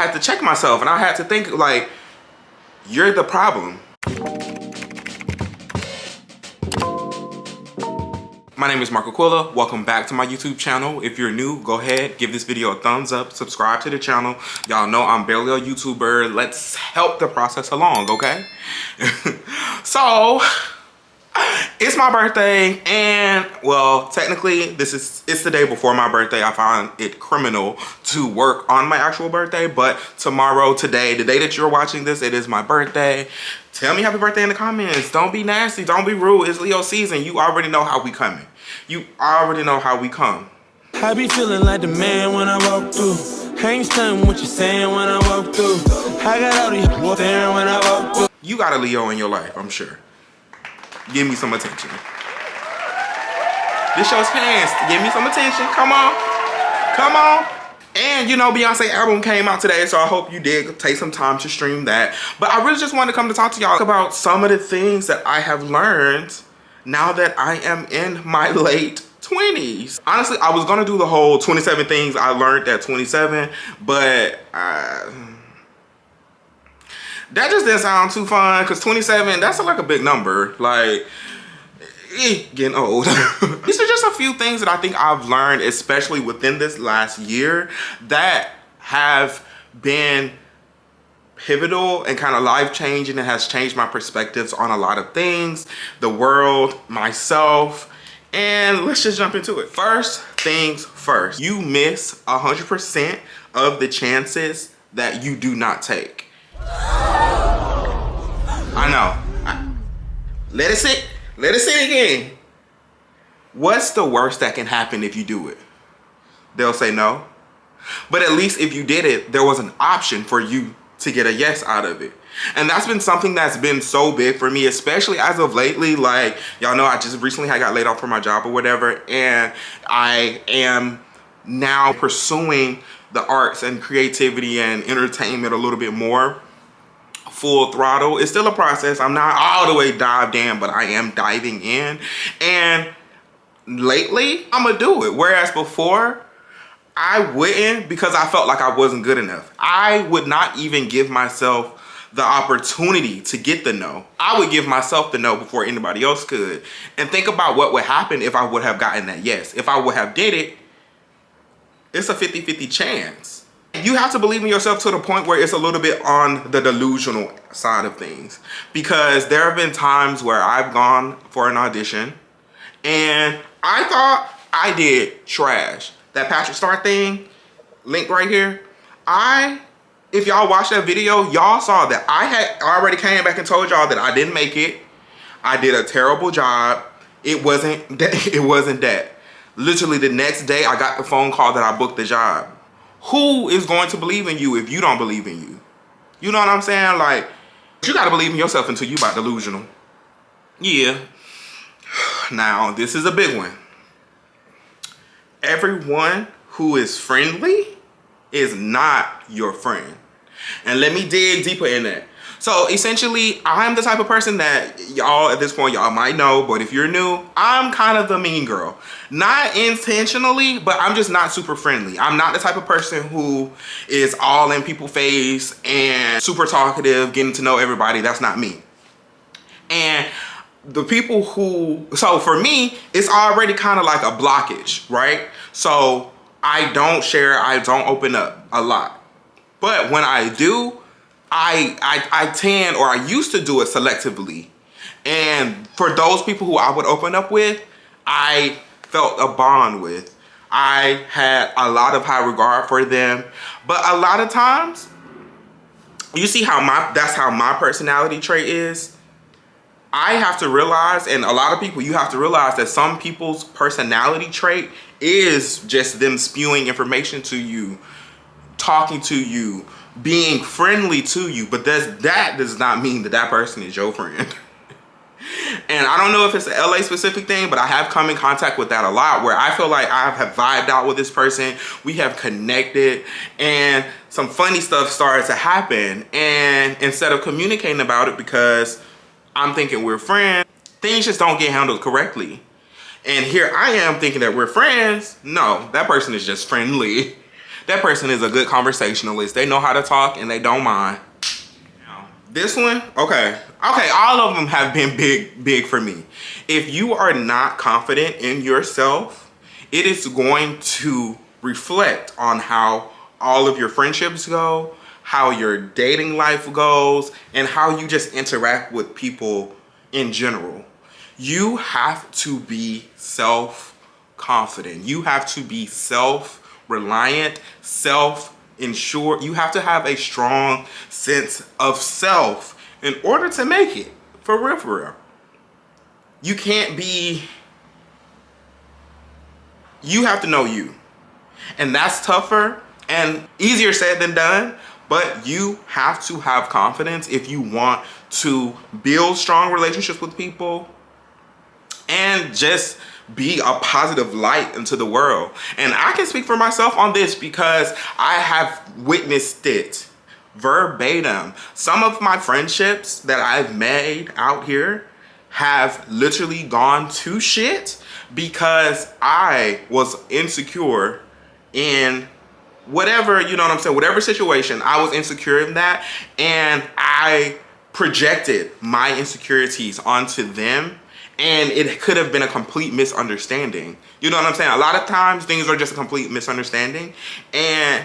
I had to check myself and I had to think like, you're the problem. My name is Auquila. Welcome back to my YouTube channel. If you're new, go ahead, give this video a thumbs up, subscribe to the channel. Y'all know I'm barely a YouTuber. Let's help the process along, okay? So, it's my birthday, and well, technically it's the day before my birthday. I find it criminal to work on my actual birthday, but tomorrow, today, the day that you're watching this, it is my birthday. Tell me happy birthday in the comments. Don't be nasty, don't be rude. It's Leo season. You already know how we coming. You already know how we come. I be feeling like the man when I walk through. I ain't stunned what you're saying when I walk through. I got all these staring when I walk through. You got a Leo in your life, I'm sure. Give me some attention. This show's hands. Give me some attention. Come on. Come on. And you know, Beyonce album came out today, so I hope you did take some time to stream that. But I really just wanted to come to talk to y'all about some of the things that I have learned now that I am in my late 20s. Honestly, I was gonna do the whole 27 things I learned at 27, but that just didn't sound too fun, because 27, that's like a big number. Like, getting old. These are just a few things that I think I've learned, especially within this last year, that have been pivotal and kind of life-changing and has changed my perspectives on a lot of things, the world, myself, and let's just jump into it. First things first, you miss 100% of the chances that you do not take. I know. Let it sit. Let it sit again. What's the worst that can happen if you do it? They'll say no. But at least if you did it, there was an option for you to get a yes out of it. And that's been something that's been so big for me, especially as of lately. Like, y'all know I just recently got laid off from my job or whatever, and I am now pursuing the arts and creativity and entertainment a little bit more full throttle. It's still a process. I'm not all the way dived in, but I am diving in. And lately, I'm gonna do it. Whereas before, I wouldn't, because I felt like I wasn't good enough. I would not even give myself the opportunity to get the no. I would give myself the no before anybody else could. And think about what would happen if I would have gotten that yes. If I would have did it, it's a 50-50 chance. You have to believe in yourself to the point where it's a little bit on the delusional side of things. Because there have been times where I've gone for an audition and I thought I did trash. That Patrick Star thing, link right here. If y'all watched that video, y'all saw that I had already came back and told y'all that I didn't make it. I did a terrible job. It wasn't that. Literally the next day, I got the phone call that I booked the job. Who is going to believe in you if you don't believe in you? You know what I'm saying? Like, you gotta believe in yourself until you about delusional. Yeah. Now, this is a big one. Everyone who is friendly is not your friend. And let me dig deeper in that. So essentially, I'm the type of person that y'all at this point, y'all might know, but if you're new, I'm kind of the mean girl. Not intentionally, but I'm just not super friendly. I'm not the type of person who is all in people's face and super talkative, getting to know everybody. That's not me. And the people who, so for me, it's already kind of like a blockage, right? So I don't share, I don't open up a lot. But when I do, I tend, or I used to do it selectively. And for those people who I would open up with, I felt a bond with. I had a lot of high regard for them. But a lot of times, you see how that's how my personality trait is. I have to realize, and a lot of people, you have to realize that some people's personality trait is just them spewing information to you, talking to you, being friendly to you, but that does not mean that that person is your friend. And I don't know if it's an LA specific thing, but I have come in contact with that a lot, where I feel like I have vibed out with this person, we have connected, and some funny stuff started to happen. And instead of communicating about it because I'm thinking we're friends, things just don't get handled correctly. And here I am thinking that we're friends. No, that person is just friendly. that person is a good conversationalist. They know how to talk and they don't mind. This one, okay, all of them have been big for me. If you are not confident in yourself, it is going to reflect on how all of your friendships go, how your dating life goes, and how you just interact with people in general. You have to be self-confident. You have to be self-reliant, self-insured. You have to have a strong sense of self in order to make it. For real, for real. You can't be... You have to know you. And that's tougher and easier said than done. But you have to have confidence if you want to build strong relationships with people and just be a positive light into the world. And I can speak for myself on this because I have witnessed it verbatim. Some of my friendships that I've made out here have literally gone to shit because I was insecure in whatever, you know what I'm saying, whatever situation, I was insecure in that, and I projected my insecurities onto them, and it could have been a complete misunderstanding. You know what I'm saying? A lot of times things are just a complete misunderstanding, and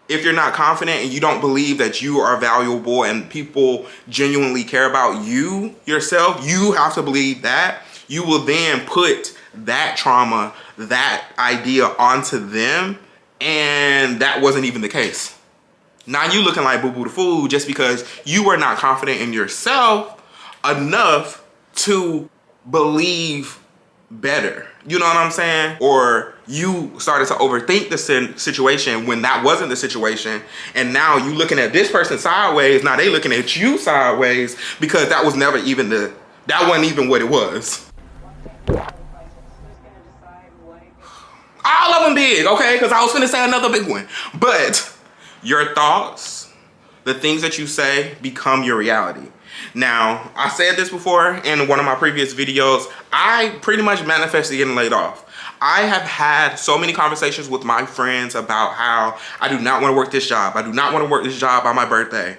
if you're not confident and you don't believe that you are valuable and people genuinely care about you yourself, you have to believe that. You will then put that trauma, that idea onto them, and that wasn't even the case. Now you looking like boo-boo the fool just because you were not confident in yourself enough to believe better. You know what I'm saying? Or you started to overthink the situation when that wasn't the situation, and now you looking at this person sideways. Now they looking at you sideways because that was never even that wasn't even what it was. All of them big, okay? Because I was finna say another big one. But your thoughts, the things that you say, become your reality. Now, I said this before in one of my previous videos. I pretty much manifested getting laid off. I have had so many conversations with my friends about how I do not want to work this job. I do not want to work this job on my birthday.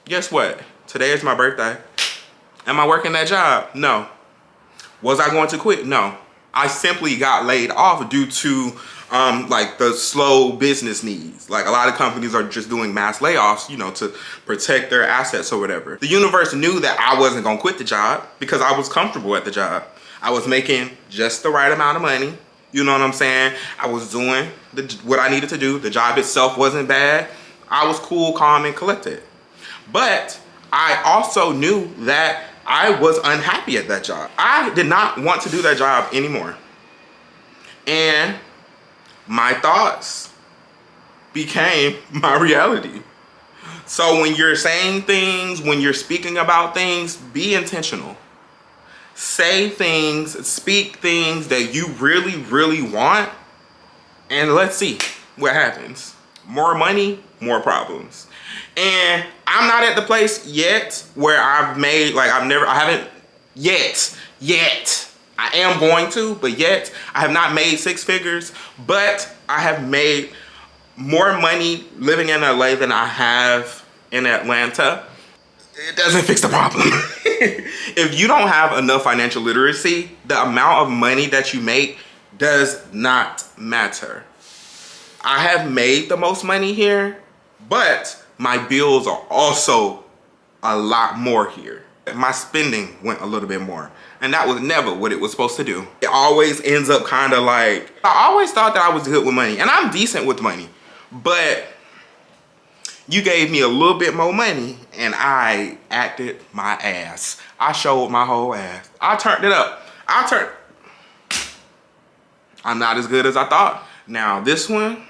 Guess what? Today is my birthday. Am I working that job? No. Was I going to quit? No. I simply got laid off due to like the slow business needs. Like a lot of companies are just doing mass layoffs, you know, to protect their assets or whatever. The universe knew that I wasn't gonna quit the job because I was comfortable at the job. I was making just the right amount of money. You know what I'm saying? I was doing what I needed to do. The job itself wasn't bad. I was cool, calm, and collected. But I also knew that I was unhappy at that job. I did not want to do that job anymore. And my thoughts became my reality. So when you're saying things, when you're speaking about things, be intentional. Say things, speak things that you really, really want, and let's see what happens. More money, more problems. And I'm not at the place yet where I've made, like I haven't yet. I am going to, but yet I have not made six figures, but I have made more money living in LA than I have in Atlanta. It doesn't fix the problem. If you don't have enough financial literacy, the amount of money that you make does not matter. I have made the most money here, but my bills are also a lot more here. My spending went a little bit more, and that was never what it was supposed to do. It always ends up kind of like, I always thought that I was good with money, and I'm decent with money, but you gave me a little bit more money and I acted my ass. I showed my whole ass. I turned it up. I'm not as good as I thought. Now this one,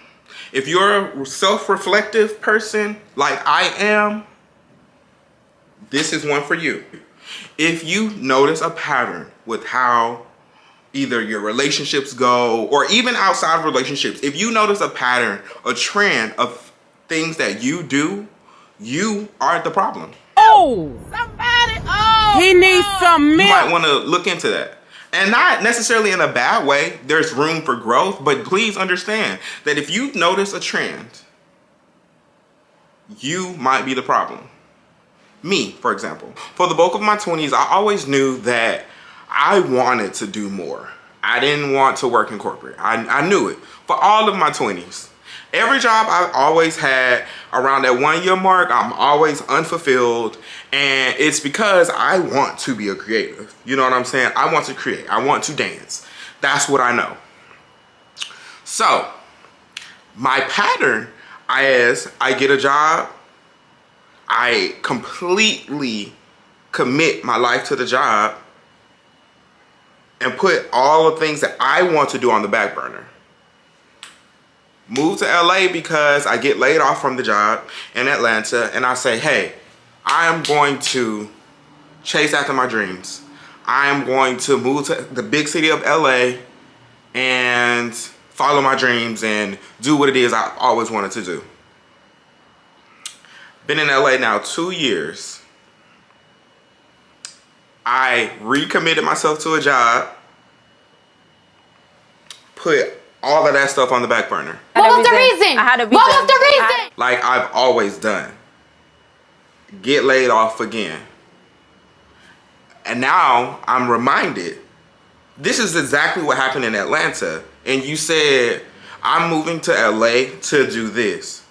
if you're a self-reflective person like I am, this is one for you. If you notice a pattern with how either your relationships go or even outside of relationships, if you notice a pattern, a trend of things that you do, you are the problem. Oh! Somebody! Oh! He needs some milk! You might want to look into that. And not necessarily in a bad way. There's room for growth, but please understand that if you notice a trend, you might be the problem. Me, for example. For the bulk of my 20s, I always knew that I wanted to do more. I didn't want to work in corporate. I knew it. For all of my 20s. Every job I've always had around that 1 year mark, I'm always unfulfilled. And it's because I want to be a creative. You know what I'm saying? I want to create. I want to dance. That's what I know. So, my pattern is I get a job, I completely commit my life to the job and put all the things that I want to do on the back burner. Move to LA because I get laid off from the job in Atlanta and I say, hey, I am going to chase after my dreams. I am going to move to the big city of LA and follow my dreams and do what it is I always wanted to do. Been in LA now 2 years. I recommitted myself to a job, put all of that stuff on the back burner. What was the reason? I had a reason. What was the reason? Like I've always done. Get laid off again. And now I'm reminded, this is exactly what happened in Atlanta. And you said, I'm moving to LA to do this.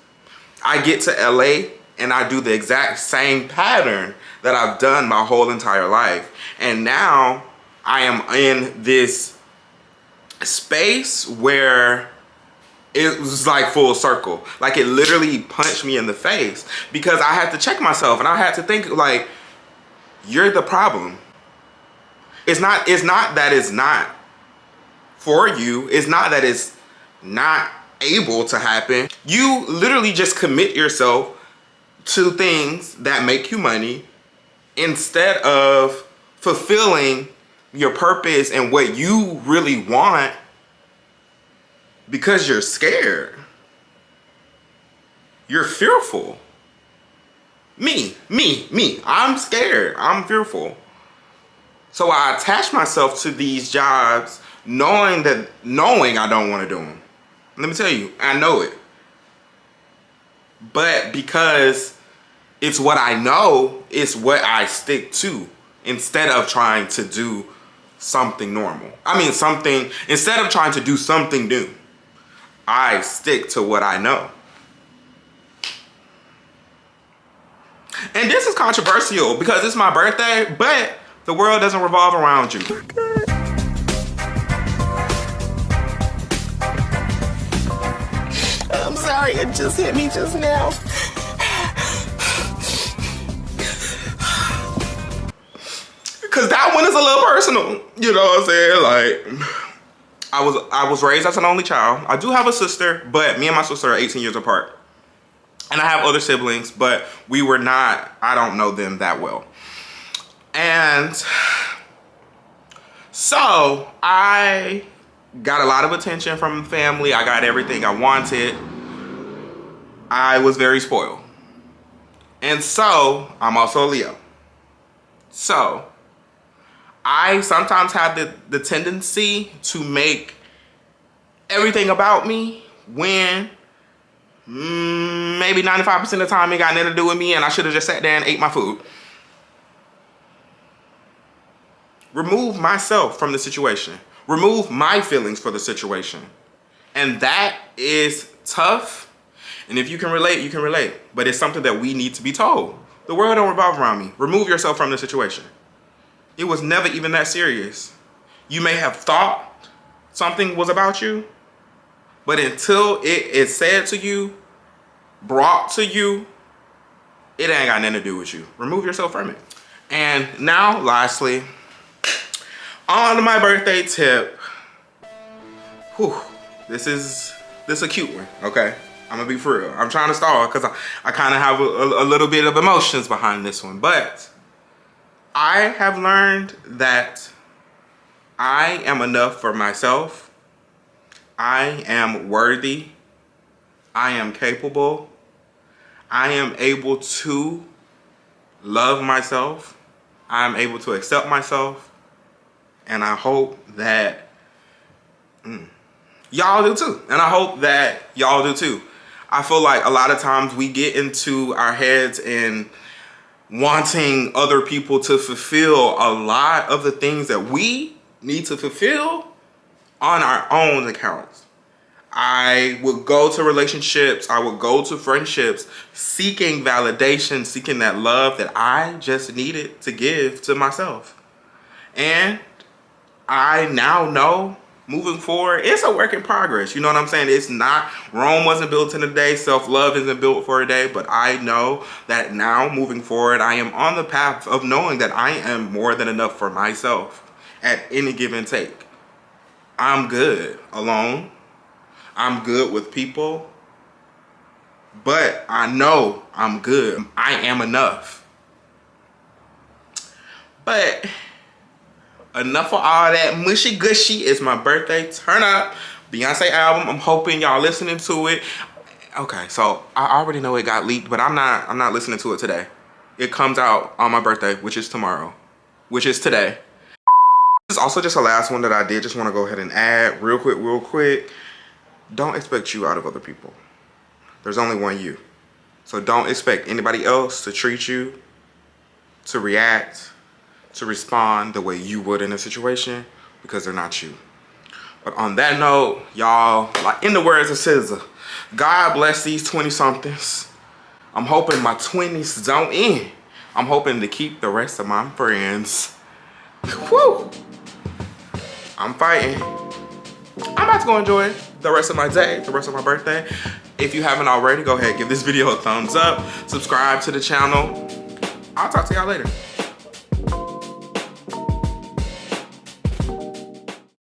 I get to LA and I do the exact same pattern that I've done my whole entire life. And now I am in this space where it was like full circle. Like it literally punched me in the face because I had to check myself and I had to think like, you're the problem. It's not that it's not for you. It's not that it's not able to happen. You literally just commit yourself to things that make you money instead of fulfilling your purpose and what you really want because you're scared. You're fearful. Me. I'm scared. I'm fearful. So I attach myself to these jobs knowing I don't want to do them. Let me tell you, I know it. But because it's what I know, it's what I stick to instead of trying to do something normal. Instead of trying to do something new, I stick to what I know. And this is controversial because it's my birthday, but the world doesn't revolve around you. I'm sorry, it just hit me just now. Cause that one is a little personal. You know what I'm saying? Like, I was raised as an only child. I do have a sister, but me and my sister are 18 years apart. And I have other siblings, but we were not, I don't know them that well. And so I got a lot of attention from the family. I got everything I wanted. I was very spoiled. And so I'm also a Leo. So I sometimes have the tendency to make everything about me when maybe 95% of the time it got nothing to do with me and I should have just sat there and ate my food. Remove myself from the situation. Remove my feelings for the situation. And that is tough. And if you can relate, you can relate. But it's something that we need to be told. The world don't revolve around me. Remove yourself from the situation. It was never even that serious. You may have thought something was about you, but until it is said to you, brought to you, it ain't got nothing to do with you. Remove yourself from it. And now, lastly, on to my birthday tip. Whew, this is a cute one, okay? I'm gonna be for real. I'm trying to stall because I kind of have a little bit of emotions behind this one, but I have learned that I am enough for myself. I am worthy. I am capable. I am able to love myself. I am able to accept myself. And I hope that y'all do too. And I hope that y'all do too. I feel like a lot of times we get into our heads and wanting other people to fulfill a lot of the things that we need to fulfill on our own accounts. I would go to relationships, I would go to friendships seeking validation, seeking that love that I just needed to give to myself. And I now know moving forward, it's a work in progress. You know what I'm saying? It's not, Rome wasn't built in a day, self-love isn't built for a day, but I know that now moving forward, I am on the path of knowing that I am more than enough for myself at any given take. I'm good alone. I'm good with people, but I know I'm good. I am enough. But enough of all that mushy gushy. It's my birthday. Turn up. Beyonce album. I'm hoping y'all listening to it. Okay, so I already know it got leaked, but I'm not listening to it today. It comes out on my birthday, which is tomorrow, which is today. This is also just a last one that I did just want to go ahead and add real quick. Don't expect you out of other people. There's only one you. So don't expect anybody else to treat you, to react, to respond the way you would in a situation, because they're not you. But on that note, y'all, like in the words of SZA, God bless these 20-somethings. I'm hoping my 20s don't end. I'm hoping to keep the rest of my friends. Woo! I'm fighting. I'm about to go enjoy the rest of my day, the rest of my birthday. If you haven't already, go ahead, give this video a thumbs up, subscribe to the channel. I'll talk to y'all later.